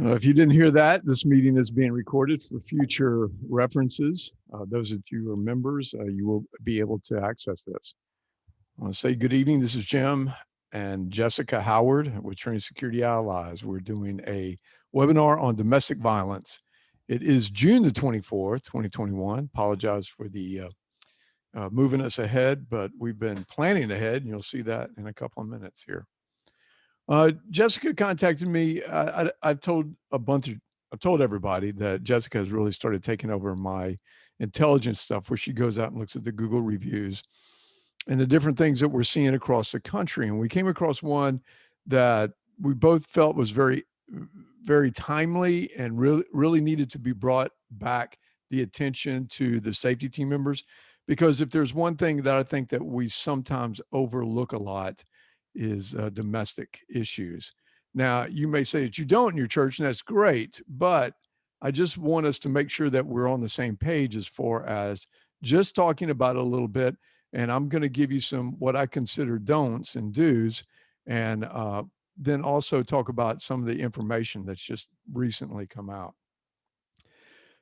If you didn't hear that, this meeting is being recorded for future references. Those of you who are members, you will be able to access this. I want to say good evening. This is Jim and Jessica Howard with Training Security Allies. We're doing a webinar on domestic violence. It is June the 24th, 2021. Apologize for the moving us ahead, but we've been planning ahead, and you'll see that in a couple of minutes here. Jessica contacted me. I've told I've told everybody that Jessica has really started taking over my intelligence stuff, where she goes out and looks at the Google reviews and the different things that we're seeing across the country. And we came across one that we both felt was very timely and really needed to be brought back the attention to the safety team members, because if there's one thing that I think that we sometimes overlook a lot is domestic issues. Now, you may say that you don't in your church, and that's great, but I just want us to make sure that we're on the same page as far as just talking about it a little bit. And I'm going to give you some what I consider don'ts and do's, and then also talk about some of the information that's just recently come out.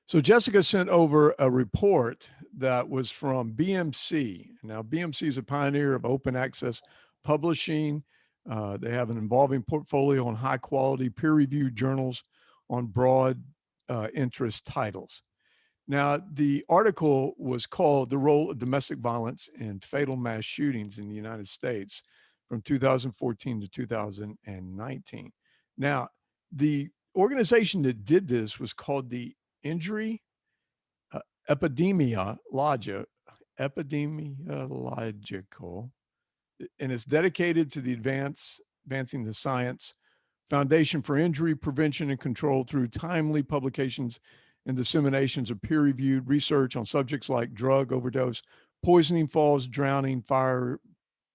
So Jessica sent over a report that was from BMC. Now, BMC is a pioneer of open access publishing. They have an involving portfolio on high quality peer reviewed journals on broad interest titles. Now, the article was called The Role of Domestic Violence in Fatal Mass Shootings in the United States from 2014 to 2019. Now, the organization that did this was called the Injury uh, Epidemiological, Epidemiological, and it's dedicated to the advancing the science foundation for injury prevention and control through timely publications and disseminations of peer-reviewed research on subjects like drug overdose, poisoning, falls, drowning, fire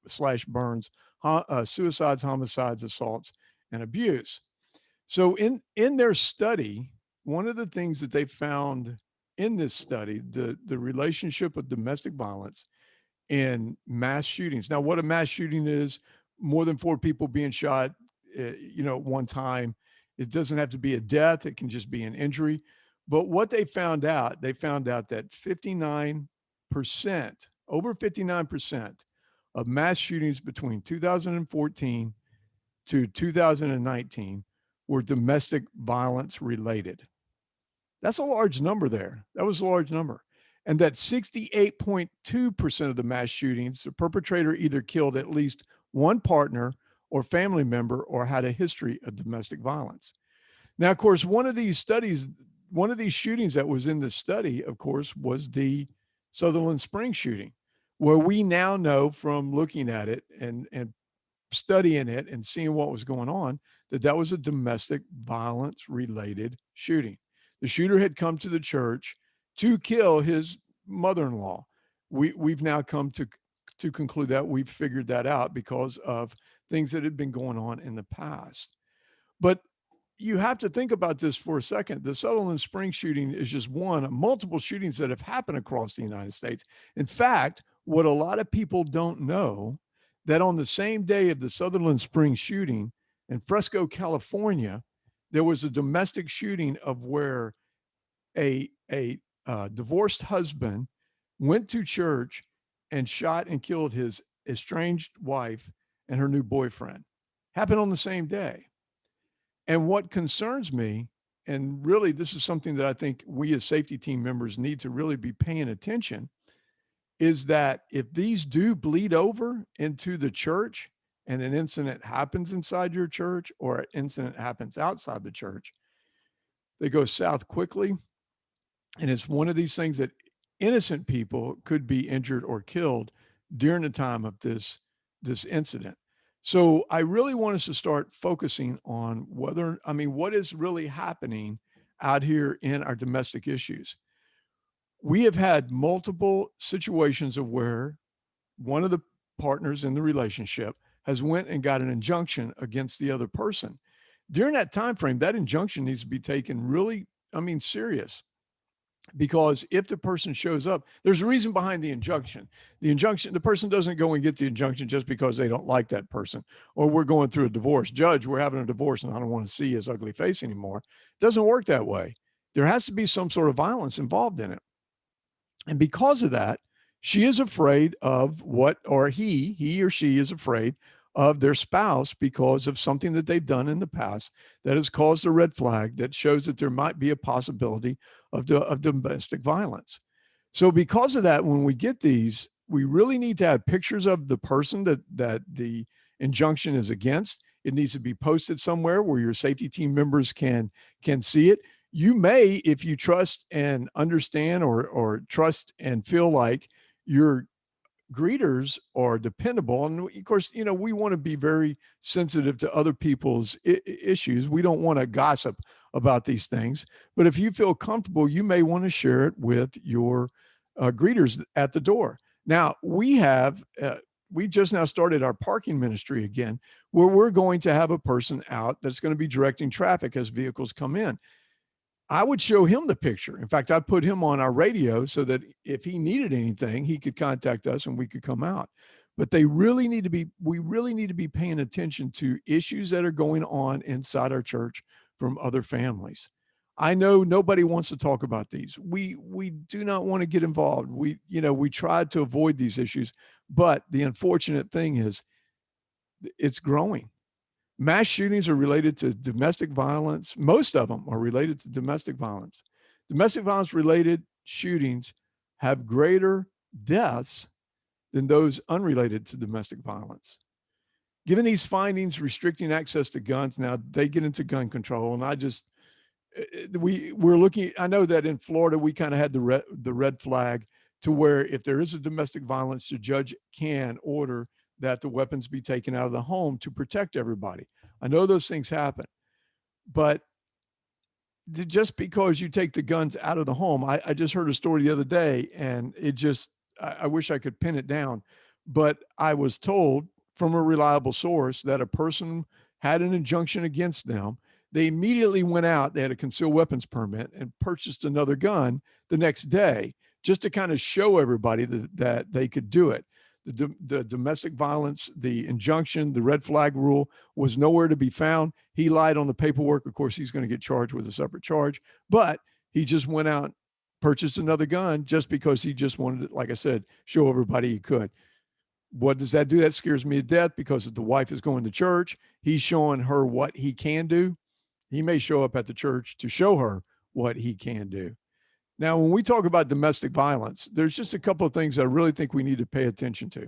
slash burns, suicides, homicides, assaults, and abuse. So in their study, one of the things that they found in this study, the relationship of domestic violence and mass shootings. Now, what a mass shooting is, more than four people being shot, at one time. It doesn't have to be a death. It can just be an injury. But what they found out that 59%, over 59% of mass shootings between 2014 to 2019 were domestic violence related. That's a large number there. That was a large number. And that 68.2% of the mass shootings, the perpetrator either killed at least one partner or family member or had a history of domestic violence. Now, of course, one of these shootings that was in the study, of course, was the Sutherland Spring shooting, where we now know from looking at it and studying it and seeing what was going on, that was a domestic violence related shooting. The shooter had come to the church to kill his mother-in-law. We've now come to conclude that we've figured that out because of things that had been going on in the past. But you have to think about this for a second. The Sutherland Spring shooting is just one of multiple shootings that have happened across the United States. In fact, what a lot of people don't know, that on the same day of the Sutherland Spring shooting in Fresco, California, there was a domestic shooting of where a divorced husband went to church and shot and killed his estranged wife and her new boyfriend. Happened on the same day. And what concerns me, and really this is something that I think we as safety team members need to really be paying attention, is that if these do bleed over into the church and an incident happens inside your church or an incident happens outside the church, they go south quickly. And it's one of these things that innocent people could be injured or killed during the time of this incident. So I really want us to start focusing on what is really happening out here in our domestic issues. We have had multiple situations of where one of the partners in the relationship has went and got an injunction against the other person. During that time frame, that injunction needs to be taken really, serious. Because if the person shows up, there's a reason behind the injunction. The person doesn't go and get the injunction just because they don't like that person, or we're going through a divorce. Judge, we're having a divorce and I don't want to see his ugly face anymore. It doesn't work that way. There has to be some sort of violence involved in it. And because of that, she is afraid of what, or he or she is afraid of their spouse because of something that they've done in the past that has caused a red flag that shows that there might be a possibility of domestic violence. So because of that, when we get these, we really need to have pictures of the person that the injunction is against. It needs to be posted somewhere where your safety team members can see it. You may, if you trust and understand, or trust and feel like your greeters are dependable, and of course, we want to be very sensitive to other people's issues. We don't want to gossip about these things, but if you feel comfortable, you may want to share it with your greeters at the door. Now we just now started our parking ministry again, where we're going to have a person out that's going to be directing traffic as vehicles come in. I would show him the picture. In fact, I'd put him on our radio so that if he needed anything, he could contact us and we could come out. But we really need to be paying attention to issues that are going on inside our church from other families. I know nobody wants to talk about these. We do not want to get involved. We tried to avoid these issues, but the unfortunate thing is it's growing. Mass shootings are related to domestic violence. Most of them are related to domestic violence. Domestic violence related shootings have greater deaths than those unrelated to domestic violence. Given these findings restricting access to guns, now they get into gun control, and we're looking. I know that in Florida we kind of had the red flag to where if there is a domestic violence, the judge can order that the weapons be taken out of the home to protect everybody. I know those things happen, but just because you take the guns out of the home, I just heard a story the other day, and I wish I could pin it down, but I was told from a reliable source that a person had an injunction against them. They immediately went out, they had a concealed weapons permit, and purchased another gun the next day just to kind of show everybody that they could do it. The domestic violence, the injunction, the red flag rule was nowhere to be found. He lied on the paperwork. Of course, he's going to get charged with a separate charge, but he just went out, purchased another gun just because he just wanted to, like I said, show everybody he could. What does that do? That scares me to death, because if the wife is going to church, he's showing her what he can do. He may show up at the church to show her what he can do. Now, when we talk about domestic violence, there's just a couple of things I really think we need to pay attention to.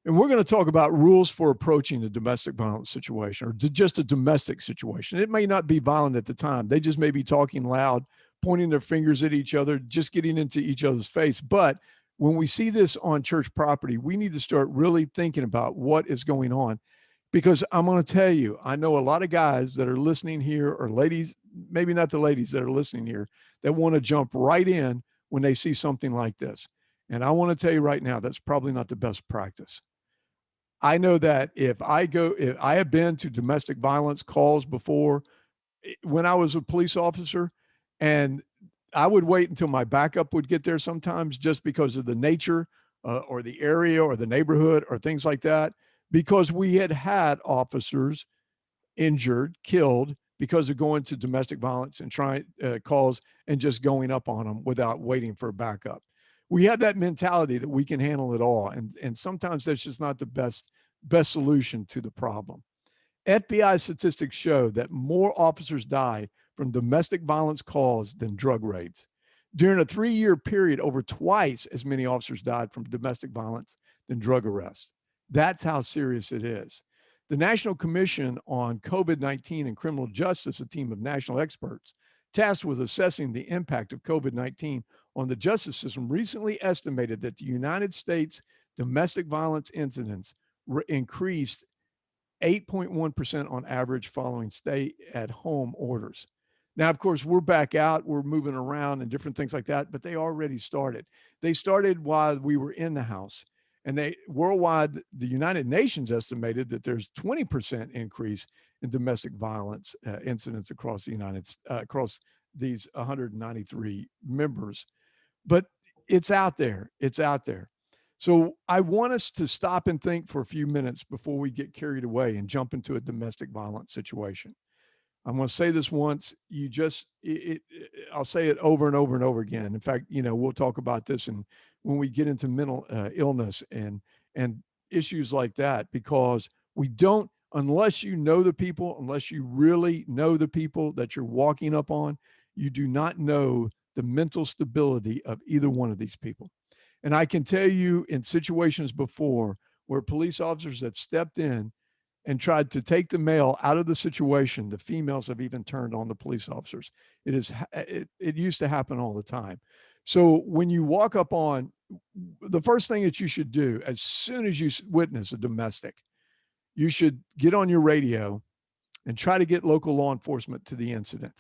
And we're going to talk about rules for approaching a domestic violence situation, or just a domestic situation. It may not be violent at the time. They just may be talking loud, pointing their fingers at each other, just getting into each other's face. But when we see this on church property, we need to start really thinking about what is going on. Because I'm going to tell you, I know a lot of guys that are listening here, or ladies, maybe not the ladies that are listening here, that want to jump right in when they see something like this. And I want to tell you right now, that's probably not the best practice. I know that if I have been to domestic violence calls before when I was a police officer, and I would wait until my backup would get there sometimes, just because of the nature or the area or the neighborhood or things like that, because we had officers injured, killed because of going to domestic violence and trying calls and just going up on them without waiting for a backup. We have that mentality that we can handle it all, and sometimes that's just not the best solution to the problem. FBI statistics show that more officers die from domestic violence calls than drug raids. During a 3-year period, over twice as many officers died from domestic violence than drug arrests. That's how serious it is. The National Commission on COVID-19 and Criminal Justice, a team of national experts tasked with assessing the impact of COVID-19 on the justice system, recently estimated that the United States domestic violence incidents increased 8.1% on average following stay-at-home orders. Now, of course, we're back out, we're moving around and different things like that, but they already started. They started while we were in the house. And worldwide, the United Nations estimated that there's 20% increase in domestic violence incidents across these 193 members, but it's out there. It's out there. So I want us to stop and think for a few minutes before we get carried away and jump into a domestic violence situation. I'm going to say this once. You just, I'll say it over and over and over again. In fact, we'll talk about this and when we get into mental illness and issues like that, because we don't, unless you know the people, unless you really know the people that you're walking up on, you do not know the mental stability of either one of these people. And I can tell you in situations before where police officers have stepped in and tried to take the male out of the situation, the females have even turned on the police officers. It used to happen all the time. So when you walk up on, the first thing that you should do as soon as you witness a domestic, you should get on your radio and try to get local law enforcement to the incident.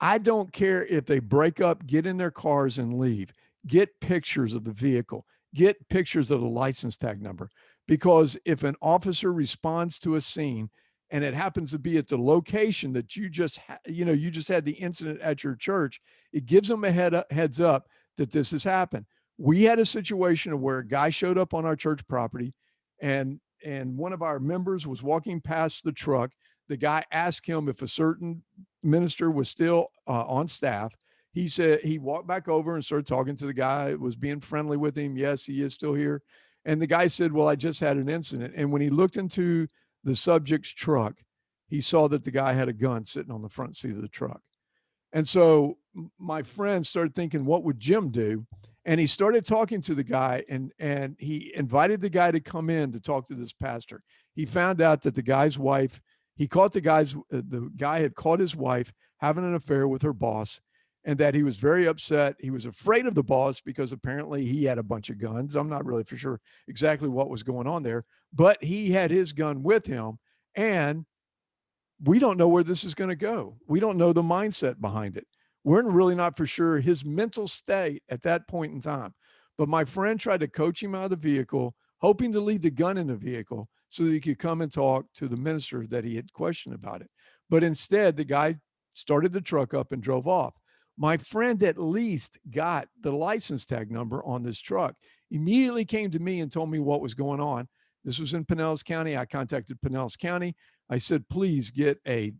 I don't care if they break up, get in their cars and leave. Get pictures of the vehicle. Get pictures of the license tag number. Because if an officer responds to a scene and it happens to be at the location that you just had the incident at your church, it gives them a heads up that this has happened. We had a situation where a guy showed up on our church property, and one of our members was walking past the truck. The guy asked him if a certain minister was still on staff. He said he walked back over and started talking to the guy, was being friendly with him. Yes, he is still here. And the guy said, well, I just had an incident. And when he looked into the subject's truck, he saw that the guy had a gun sitting on the front seat of the truck. And so my friend started thinking, what would Jim do? And he started talking to the guy, and he invited the guy to come in to talk to this pastor. He found out that the guy's wife, the guy had caught his wife having an affair with her boss, and that he was very upset. He was afraid of the boss because apparently he had a bunch of guns. I'm not really for sure exactly what was going on there, but he had his gun with him, and we don't know where this is going to go. We don't know the mindset behind it. We're really not for sure his mental state at that point in time. But my friend tried to coach him out of the vehicle, hoping to leave the gun in the vehicle so that he could come and talk to the minister that he had questioned about it. But instead, the guy started the truck up and drove off. My friend at least got the license tag number on this truck, immediately came to me and told me what was going on. This was in Pinellas County. I contacted Pinellas County. I said, please get a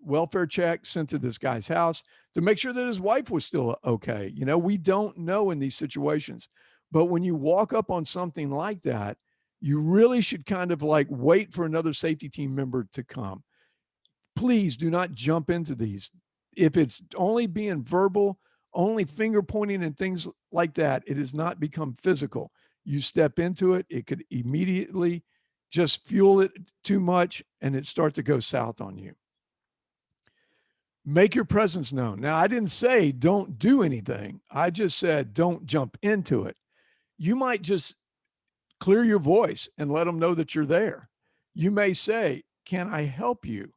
welfare check sent to this guy's house to make sure that his wife was still okay. We don't know in these situations. But when you walk up on something like that, you really should kind of like wait for another safety team member to come. Please do not jump into these. If it's only being verbal, only finger pointing and things like that, it has not become physical. You step into it, it could immediately just fuel it too much and it starts to go south on you. Make your presence known. Now, I didn't say don't do anything. I just said don't jump into it. You might just clear your voice and let them know that you're there. You may say, can I help you?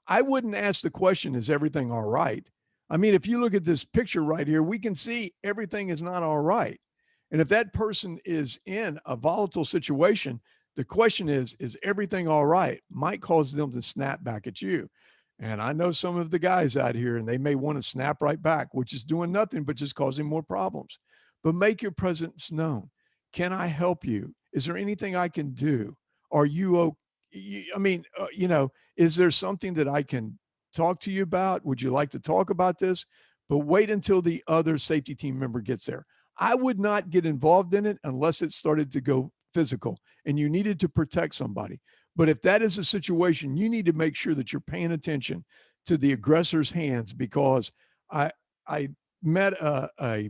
I wouldn't ask the question, is everything all right? I mean, if you look at this picture right here, we can see everything is not all right. And if that person is in a volatile situation, the question is everything all right? Might cause them to snap back at you. And I know some of the guys out here, and they may want to snap right back, which is doing nothing but just causing more problems. But make your presence known. Can I help you? Is there anything I can do? Are you okay? I mean, is there something that I can talk to you about? Would you like to talk about this? But wait until the other safety team member gets there. I would not get involved in it unless it started to go physical and you needed to protect somebody. But if that is a situation, you need to make sure that you're paying attention to the aggressor's hands, because I met a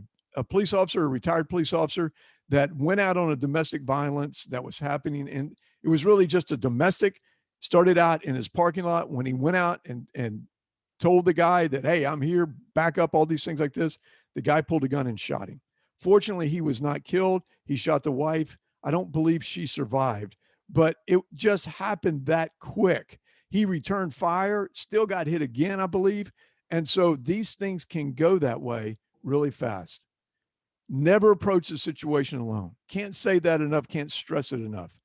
police officer, a retired police officer that went out on a domestic violence that was happening. And it was really just a domestic, started out in his parking lot. When he went out and told the guy that, hey, I'm here, back up, all these things like this, the guy pulled a gun and shot him. Fortunately, he was not killed. He shot the wife. I don't believe she survived, but it just happened that quick. He returned fire, still got hit again, I believe. And so these things can go that way really fast. Never approach the situation alone. Can't say that enough, can't stress it enough.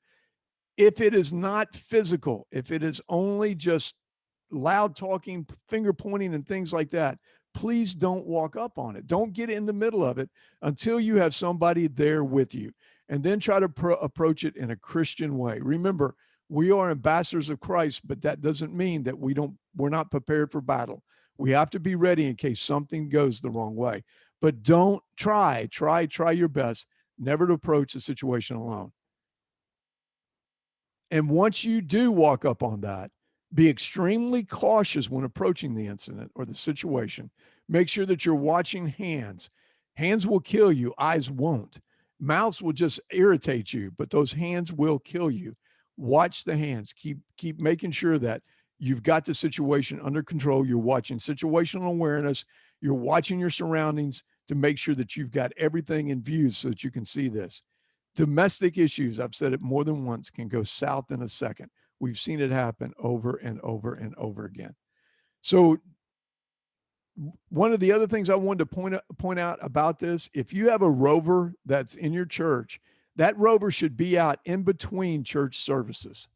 If it is not physical, if it is only just loud talking, finger pointing, and things like that, please don't walk up on it. Don't get in the middle of it until you have somebody there with you. And then try to approach it in a Christian way. Remember, we are ambassadors of Christ, but that doesn't mean that we're not prepared for battle. We have to be ready in case something goes the wrong way. But don't try your best never to approach a situation alone. And once you do walk up on that, be extremely cautious when approaching the incident or the situation. Make sure that you're watching hands. Hands will kill you, eyes won't. Mouths will just irritate you, but those hands will kill you. Watch the hands. Keep making sure that you've got the situation under control. You're watching situational awareness. You're watching your surroundings to make sure that you've got everything in view so that you can see this. Domestic issues, I've said it more than once, can go south in a second. We've seen it happen over and over and over again. So one of the other things I wanted to point out about this, if you have a rover that's in your church, that rover should be out in between church services.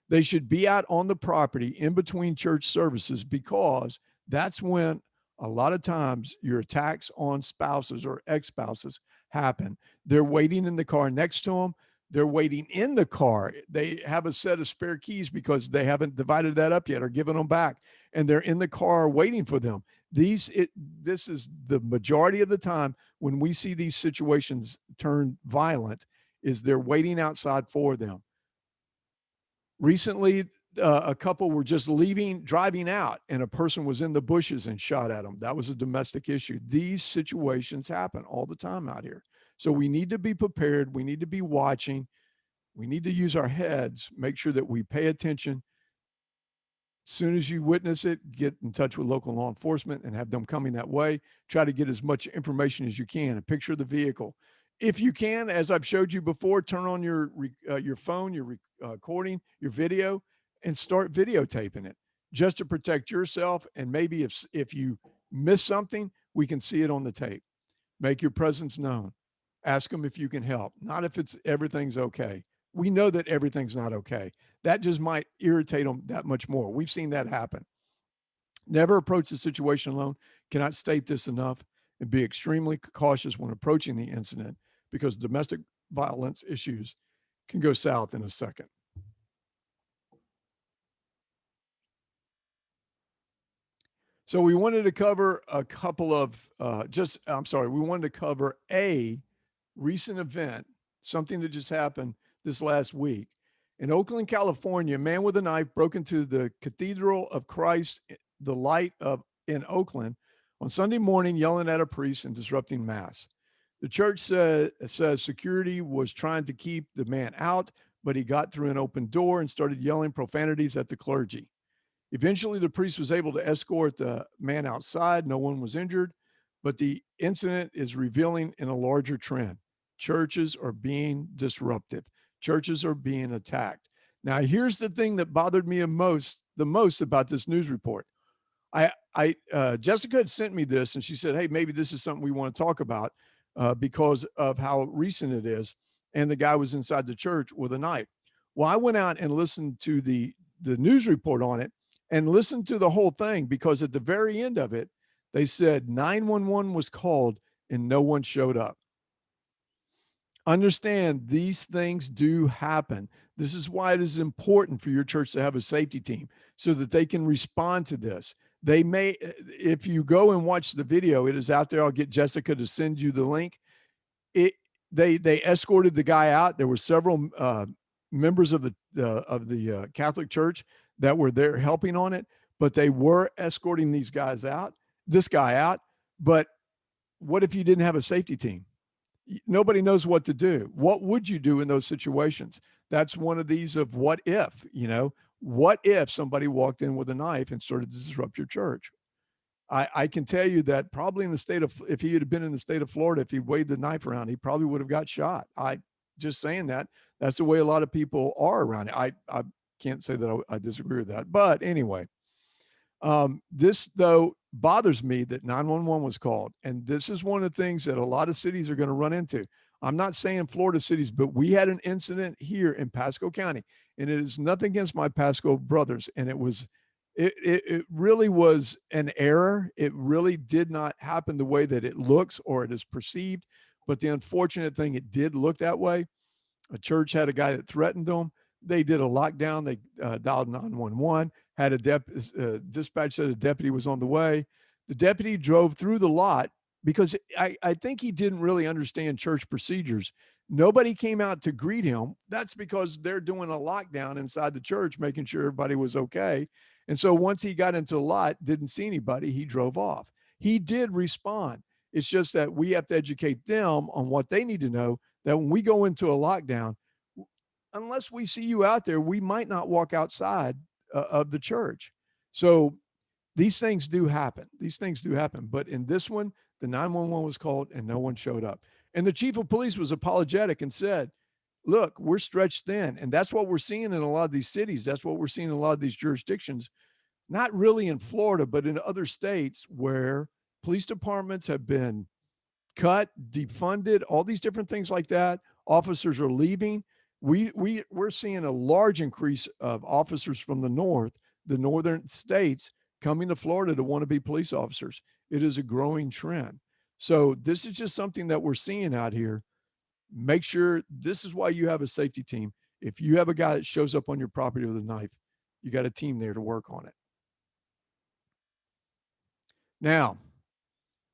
They should be out on the property in between church services, because that's when a lot of times your attacks on spouses or ex-spouses happen. They're waiting in the car next to them. They're waiting in the car. They have a set of spare keys because they haven't divided that up yet or given them back. And they're in the car waiting for them. This is the majority of the time when we see these situations turn violent, is they're waiting outside for them. Recently, a couple were just driving out, and a person was in the bushes and shot at them. That was a domestic issue. These situations happen all the time out here. So we need to be prepared. We need to be watching. We need to use our heads, make sure that we pay attention. As soon as you witness it, get in touch with local law enforcement and have them coming that way. Try to get as much information as you can, a picture of the vehicle. If you can, as I've showed you before, turn on your phone, your recording, your video, and start videotaping it just to protect yourself. And maybe if you miss something, we can see it on the tape. Make your presence known. Ask them if you can help, not if everything's okay. We know that everything's not okay. That just might irritate them that much more. We've seen that happen. Never approach the situation alone. Cannot state this enough. And be extremely cautious when approaching the incident, because domestic violence issues can go south in a second. So we wanted to cover a couple of we wanted to cover a recent event, something that just happened this last week. In Oakland, California, a man with a knife broke into the Cathedral of Christ, the Light in Oakland on Sunday morning, yelling at a priest and disrupting mass. The church says security was trying to keep the man out, but he got through an open door and started yelling profanities at the clergy. Eventually, the priest was able to escort the man outside. No one was injured, but the incident is revealing in a larger trend. Churches are being disrupted. Churches are being attacked. Now, here's the thing that bothered me the most about this news report. Jessica had sent me this, and she said, "Hey, maybe this is something we want to talk about because of how recent it is." And the guy was inside the church with a knife. Well, I went out and listened to the news report on it and listened to the whole thing, because at the very end of it, they said 911 was called and no one showed up. Understand, these things do happen. This is why it is important for your church to have a safety team so that they can respond to this. They may, if you go and watch the video, it is out there. I'll get Jessica to send you the link. They escorted the guy out. There were several members of the Catholic Church that were there helping on it, but they were escorting this guy out. But what if you didn't have a safety team? Nobody knows what to do. What would you do in those situations? That's one of these of what if, what if somebody walked in with a knife and started to disrupt your church? I can tell you that probably if he had been in the state of Florida, if he waved the knife around, he probably would have got shot. Just saying that's the way a lot of people are around it. I can't say that I disagree with that, but anyway, this though bothers me that 911 was called. And this is one of the things that a lot of cities are going to run into. I'm not saying Florida cities, but we had an incident here in Pasco County, and it is nothing against my Pasco brothers. And it was It really was an error. It really did not happen the way that it looks or it is perceived. But the unfortunate thing, it did look that way. A church had a guy that threatened them. They did a lockdown. They dialed 911, had a dispatch said a deputy was on the way. The deputy drove through the lot because I think he didn't really understand church procedures. Nobody came out to greet him. That's because they're doing a lockdown inside the church, making sure everybody was okay. And so once he got into the lot, didn't see anybody, he drove off. He did respond. It's just that we have to educate them on what they need to know, that when we go into a lockdown, unless we see you out there, we might not walk outside of the church. So these things do happen. These things do happen. But in this one, the 911 was called and no one showed up. And the chief of police was apologetic and said, look, we're stretched thin. And that's what we're seeing in a lot of these cities. That's what we're seeing in a lot of these jurisdictions, not really in Florida, but in other states where police departments have been cut, defunded, all these different things like that. Officers are leaving. We're seeing a large increase of officers from the northern states coming to Florida to want to be police officers. It is a growing trend. So this is just something that we're seeing out here. Make sure this is why you have a safety team. If you have a guy that shows up on your property with a knife, you got a team there to work on it. Now,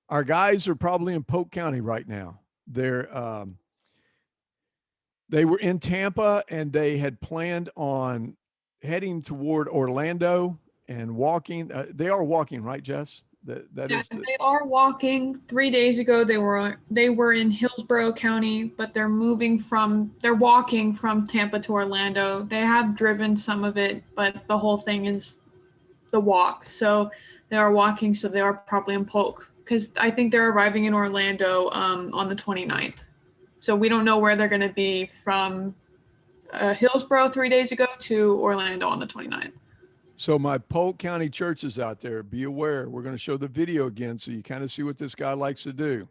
our guys are probably in Polk County right now. They were in Tampa and they had planned on heading toward Orlando and walking. They are walking, right, Jess? They are walking. 3 days ago, they were in Hillsborough County, but they're walking from Tampa to Orlando. They have driven some of it, but the whole thing is the walk. So they are walking. So they are probably in Polk, because I think they're arriving in Orlando on the 29th. So we don't know where they're going to be from Hillsborough 3 days ago to Orlando on the 29th. So my Polk County churches out there, be aware. We're going to show the video again so you kind of see what this guy likes to do.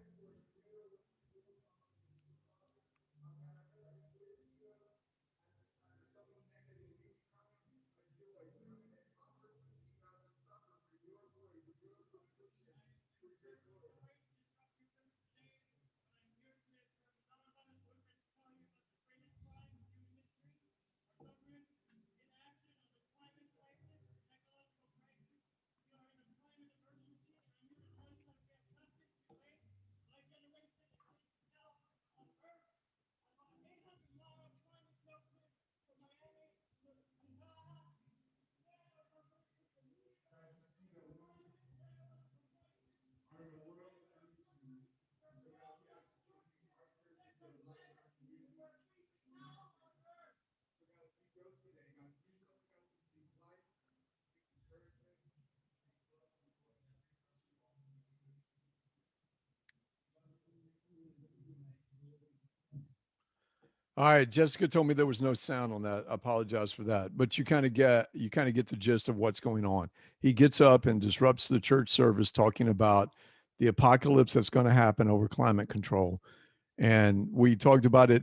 All right, Jessica told me there was no sound on that. I apologize for that, but you kind of get the gist of what's going on. He gets up and disrupts the church service, talking about the apocalypse that's going to happen over climate control, and we talked about it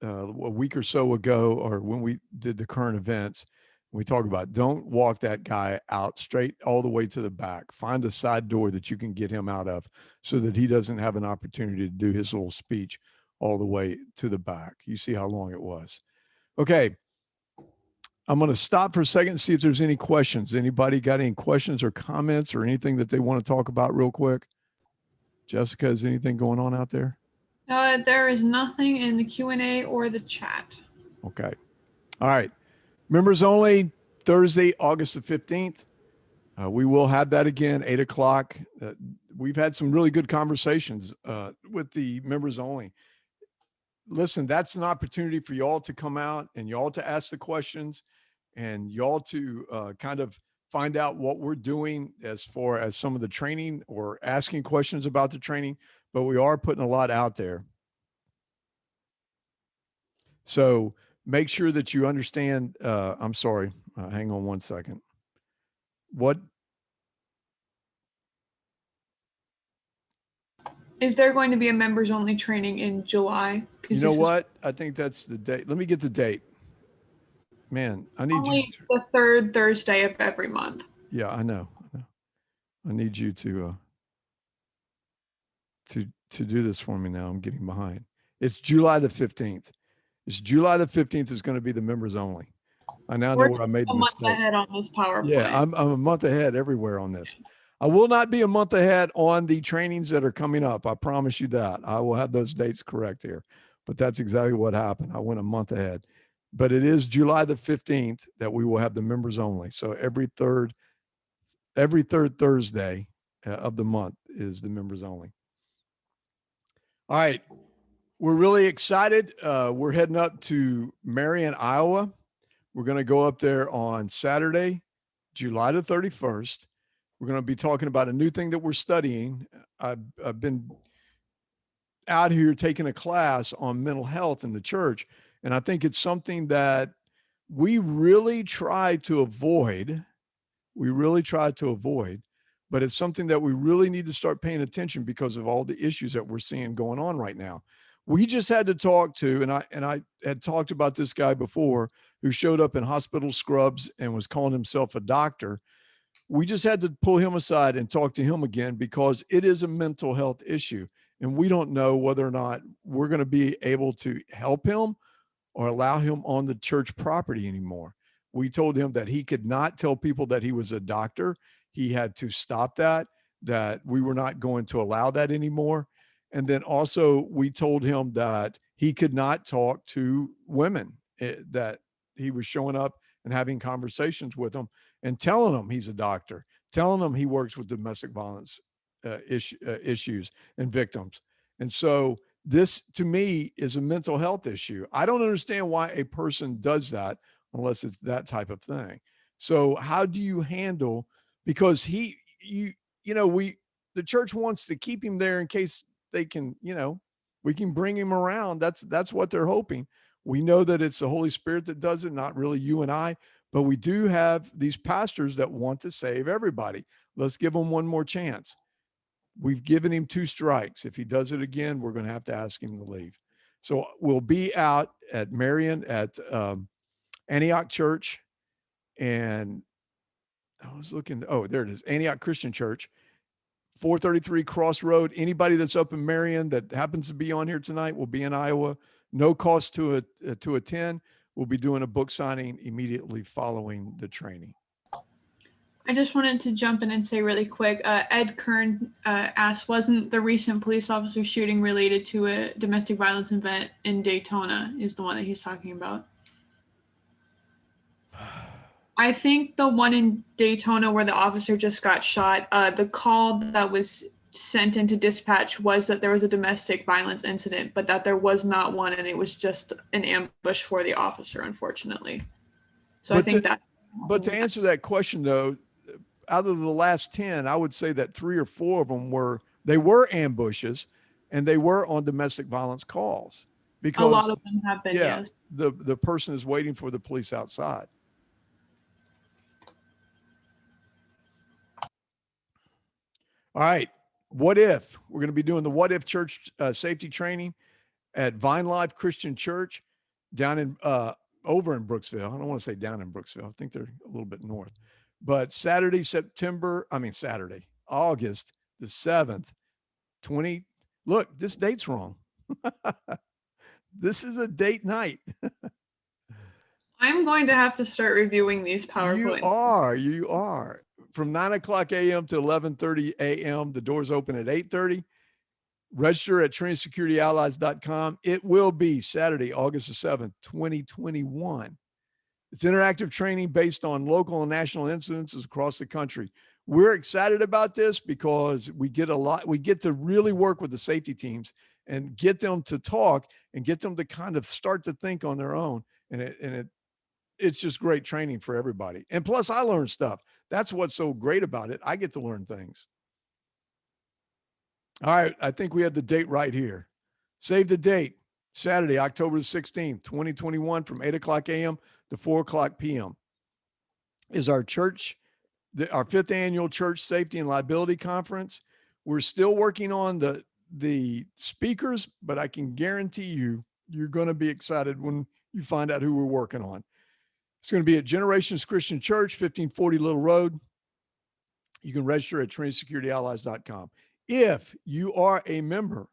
a week or so ago, or when we did the current events. We talk about don't walk that guy out straight all the way to the back. Find a side door that you can get him out of so that he doesn't have an opportunity to do his little speech all the way to the back. You see how long it was. Okay. I'm going to stop for a second and see if there's any questions. Anybody got any questions or comments or anything that they want to talk about real quick? Jessica, is anything going on out there? There is nothing in the Q&A or the chat. Okay. All right. Members only, Thursday, August the 15th. We will have that again, 8 o'clock. We've had some really good conversations with the members only. Listen, that's an opportunity for y'all to come out and y'all to ask the questions and y'all to kind of find out what we're doing as far as some of the training or asking questions about the training, but we are putting a lot out there. So make sure that you understand. I'm sorry. Hang on one second. What? Is there going to be a members only training in July? You know what? I think that's the date. Let me get the date. man, I need you Only the third Thursday of every month. yeah, I know. I need you to do this for me now. I'm getting behind. It's July the 15th. It's July the 15th is going to be the members only. I now know We're where I just made the a month mistake. ahead on this Yeah, PowerPoint. I'm a month ahead everywhere on this. I will not be a month ahead on the trainings that are coming up. I promise you that. I will have those dates correct here. But that's exactly what happened. I went a month ahead. But it is July the 15th that we will have the members only. So every third Thursday of the month is the members only. All right. We're really excited. We're heading up to Marion, Iowa. We're going to go up there on Saturday, July the 31st. We're going to be talking about a new thing that we're studying. I've been out here taking a class on mental health in the church, and I think it's something that we really try to avoid. We really try to avoid, but it's something that we really need to start paying attention because of all the issues that we're seeing going on right now. We just had to talk to, and I had talked about this guy before who showed up in hospital scrubs and was calling himself a doctor. We just had to pull him aside and talk to him again because it is a mental health issue. And we don't know whether or not we're going to be able to help him or allow him on the church property anymore. We told him that he could not tell people that he was a doctor. He had to stop that we were not going to allow that anymore. And then also, we told him that he could not talk to women, that he was showing up and having conversations with them and telling them he's a doctor, telling them he works with domestic violence issues and victims. And so, this to me is a mental health issue. I don't understand why a person does that unless it's that type of thing. So how do you handle, because the church wants to keep him there in case they can, we can bring him around. That's what they're hoping. We know that it's the Holy Spirit that does it, not really you and I, but we do have these pastors that want to save everybody. Let's give them one more chance. We've given him 2 strikes. If he does it again, we're going to have to ask him to leave. So we'll be out at Marion at Antioch Church. And I was looking, oh, there it is, Antioch Christian Church, 433 Crossroad. Anybody that's up in Marion that happens to be on here tonight will be in Iowa. No cost to attend. We'll be doing a book signing immediately following the training. I just wanted to jump in and say really quick, Ed Kern asked, wasn't the recent police officer shooting related to a domestic violence event in Daytona is the one that he's talking about? I think the one in Daytona where the officer just got shot, the call that was sent into dispatch was that there was a domestic violence incident, but that there was not one, and it was just an ambush for the officer, unfortunately. So I think that. But to answer that question, though, out of the last 10, I would say that 3 or 4 of them were ambushes, and they were on domestic violence calls because a lot of them have been, yes. The person is waiting for the police outside. All right. What if we're going to be doing the What If Church safety training at Vine Life Christian Church down in over in Brooksville. I don't want to say down in Brooksville. I think they're a little bit north. But August the 7th, 20. Look, this date's wrong. This is a date night. I'm going to have to start reviewing these PowerPoints. You are. From 9:00 a.m. to 11:30 a.m. The doors open at 8:30. Register at TrinitySecurityAllies.com. It will be Saturday, August the 7th, 2021. It's interactive training based on local and national incidences across the country. We're excited about this because we get to really work with the safety teams and get them to talk and get them to kind of start to think on their own. And it's just great training for everybody. And plus, I learn stuff. That's what's so great about it. I get to learn things. All right, I think we have the date right here. Save the date. Saturday, October the 16th, 2021, from 8:00 a.m. to 4:00 p.m. is our church, our 5th annual Church Safety and Liability Conference. We're still working on the speakers, but I can guarantee you're going to be excited when you find out who we're working on. It's going to be at Generations Christian Church, 1540 Little Road. You can register at TrinitySecurityAllies.com. If you are a member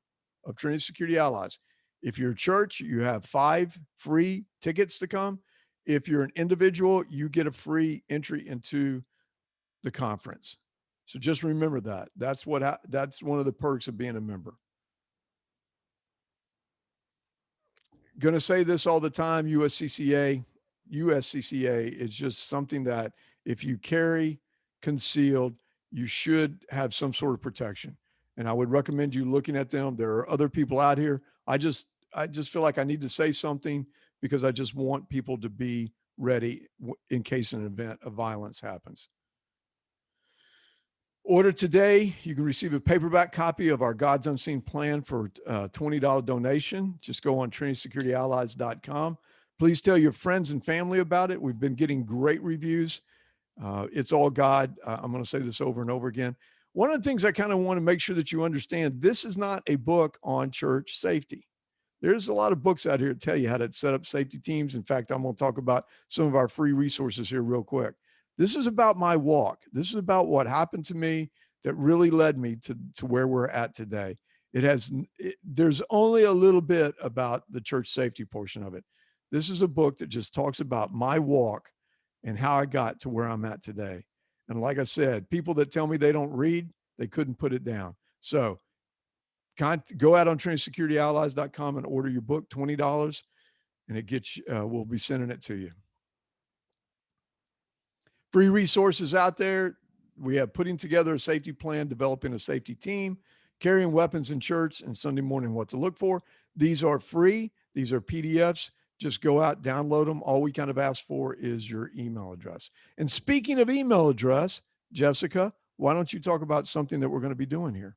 of Trinity Security Allies, if you're a church, you have 5 free tickets to come. If you're an individual, you get a free entry into the conference. So just remember that. That's one of the perks of being a member. Going to say this all the time, USCCA is just something that if you carry concealed, you should have some sort of protection. And I would recommend you looking at them. There are other people out here. I just feel like I need to say something because I just want people to be ready in case an event of violence happens. Order today. You can receive a paperback copy of our God's Unseen Plan for a $20 donation. Just go on TrinitySecurityAllies.com. Please tell your friends and family about it. We've been getting great reviews. It's all God. I'm going to say this over and over again. One of the things I kind of want to make sure that you understand, this is not a book on church safety. There's a lot of books out here that tell you how to set up safety teams. In fact, I'm going to talk about some of our free resources here real quick. This is about my walk. This is about what happened to me that really led me to where we're at today. There's only a little bit about the church safety portion of it. This is a book that just talks about my walk and how I got to where I'm at today. And like I said, people that tell me they don't read, they couldn't put it down. So go out on TrinitySecurityAllies.com and order your book, $20, and it gets we'll be sending it to you. Free resources out there. We have putting together a safety plan, developing a safety team, carrying weapons in church, and Sunday morning what to look for. These are free. These are PDFs. Just go out, download them. All we kind of ask for is your email address. And speaking of email address, Jessica, why don't you talk about something that we're going to be doing here?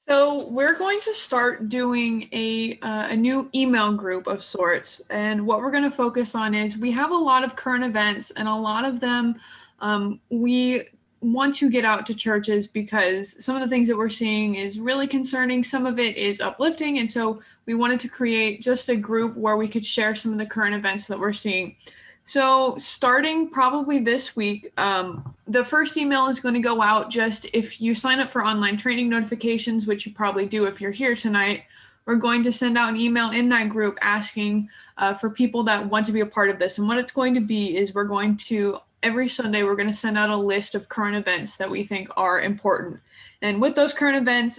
So we're going to start doing a new email group of sorts, and what we're going to focus on is we have a lot of current events, and a lot of them we want to get out to churches because some of the things that we're seeing is really concerning. Some of it is uplifting, and so we wanted to create just a group where we could share some of the current events that we're seeing. So starting probably this week, the first email is going to go out just if you sign up for online training notifications, which you probably do if you're here tonight. We're going to send out an email in that group asking for people that want to be a part of this. And what it's going to be is every Sunday, we're going to send out a list of current events that we think are important. And with those current events,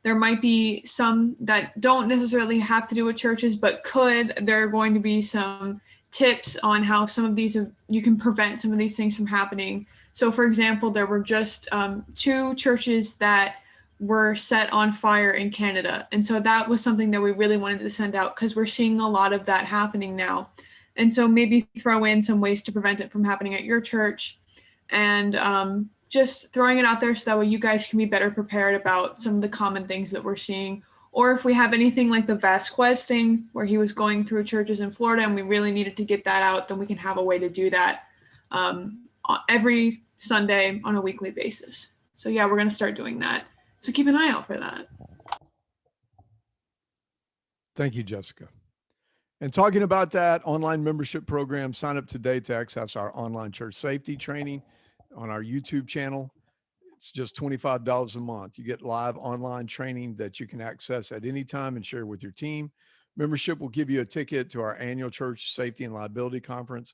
there might be some that don't necessarily have to do with churches, but could. There are going to be some tips on how some of these you can prevent some of these things from happening. So for example, there were just 2 churches that were set on fire in Canada. And so that was something that we really wanted to send out because we're seeing a lot of that happening now. And so maybe throw in some ways to prevent it from happening at your church, and just throwing it out there so that way you guys can be better prepared about some of the common things that we're seeing. Or if we have anything like the Vasquez thing where he was going through churches in Florida and we really needed to get that out, then we can have a way to do that every Sunday on a weekly basis. So yeah, we're going to start doing that. So keep an eye out for that. Thank you, Jessica. And talking about that online membership program, sign up today to access our online church safety training on our YouTube channel. It's just $25 a month. You get live online training that you can access at any time and share with your team. Membership will give you a ticket to our annual church safety and liability conference,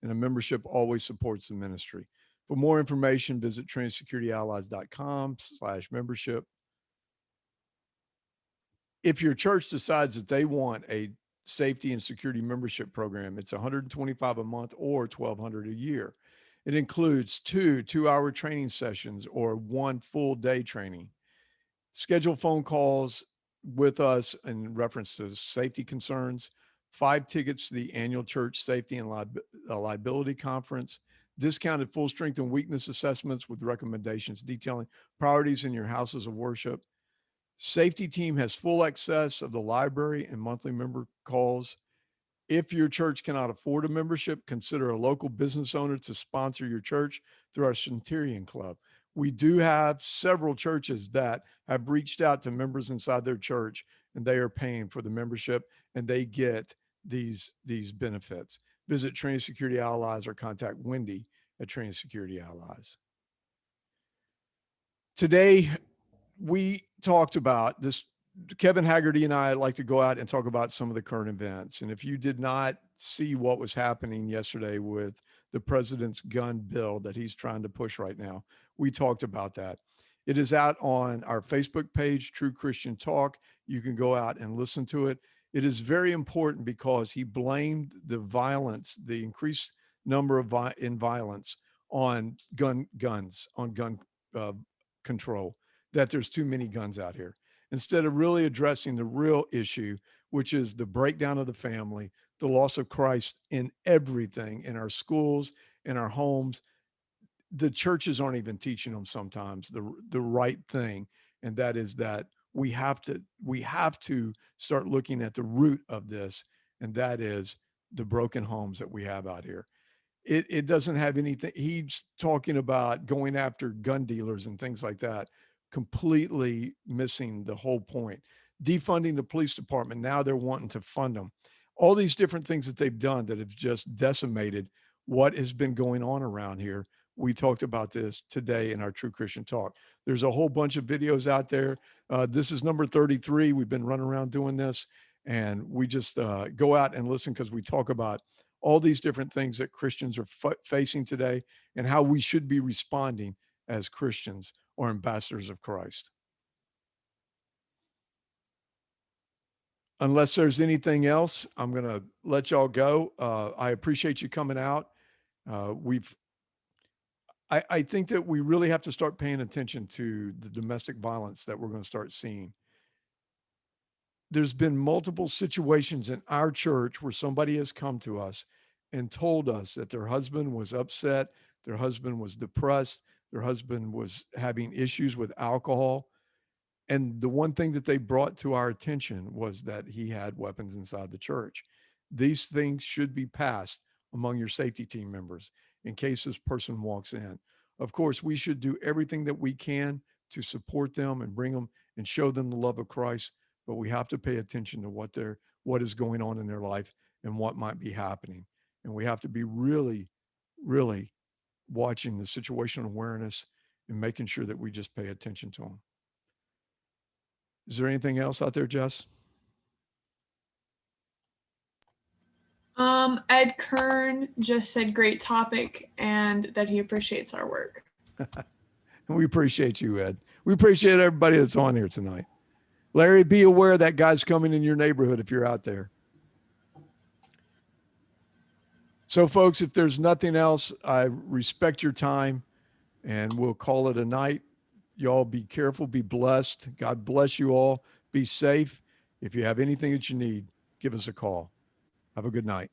and a membership always supports the ministry. For more information, visit TrinitySecurityAllies.com/membership. If your church decides that they want a safety and security membership program, it's $125 a month or $1,200 a year. It includes 2 2-hour training sessions or 1 full day training. Schedule phone calls with us in reference to safety concerns, 5 tickets to the annual church safety and liability conference, discounted full strength and weakness assessments with recommendations detailing priorities in your houses of worship. Safety team has full access of the library and monthly member calls. If your church cannot afford a membership, consider a local business owner to sponsor your church through our Centurion Club. We do have several churches that have reached out to members inside their church, and they are paying for the membership, and they get these benefits. Visit Training Security Allies or contact Wendy at Training Security Allies. Today, we talked about this. Kevin Haggerty and I like to go out and talk about some of the current events. And if you did not see what was happening yesterday with the president's gun bill that he's trying to push right now, we talked about that. It is out on our Facebook page, True Christian Talk. You can go out and listen to it. It is very important because he blamed the violence, the increased number of violence on guns, on gun uh, control, that there's too many guns out here, instead of really addressing the real issue, which is the breakdown of the family, the loss of Christ in everything, in our schools, in our homes. The churches aren't even teaching them sometimes the right thing, and that is that we have to start looking at the root of this, and that is the broken homes that we have out here. It doesn't have anything. He's talking about going after gun dealers and things like that, completely missing the whole point. Defunding the police department. Now they're wanting to fund them. All these different things that they've done that have just decimated what has been going on around here. We talked about this today in our True Christian Talk. There's a whole bunch of videos out there. This is number 33. We've been running around doing this, and we just go out and listen because we talk about all these different things that Christians are facing today and how we should be responding as Christians or ambassadors of Christ. Unless there's anything else, I'm going to let y'all go. I appreciate you coming out. We've I think that we really have to start paying attention to the domestic violence that we're going to start seeing. There's been multiple situations in our church where somebody has come to us and told us that their husband was upset, their husband was depressed, their husband was having issues with alcohol. And the one thing that they brought to our attention was that he had weapons inside the church. These things should be passed among your safety team members in case this person walks in. Of course, we should do everything that we can to support them and bring them and show them the love of Christ, but we have to pay attention to what is going on in their life and what might be happening. And we have to be really, really watching the situational awareness and making sure that we just pay attention to them. Is there anything else out there, Jess? Ed Kern just said great topic and that he appreciates our work. We appreciate you, Ed. We appreciate everybody that's on here tonight. Larry, be aware that guy's coming in your neighborhood if you're out there. So, folks, if there's nothing else, I respect your time, and we'll call it a night. Y'all be careful, be blessed. God bless you all. Be safe. If you have anything that you need, give us a call. Have a good night.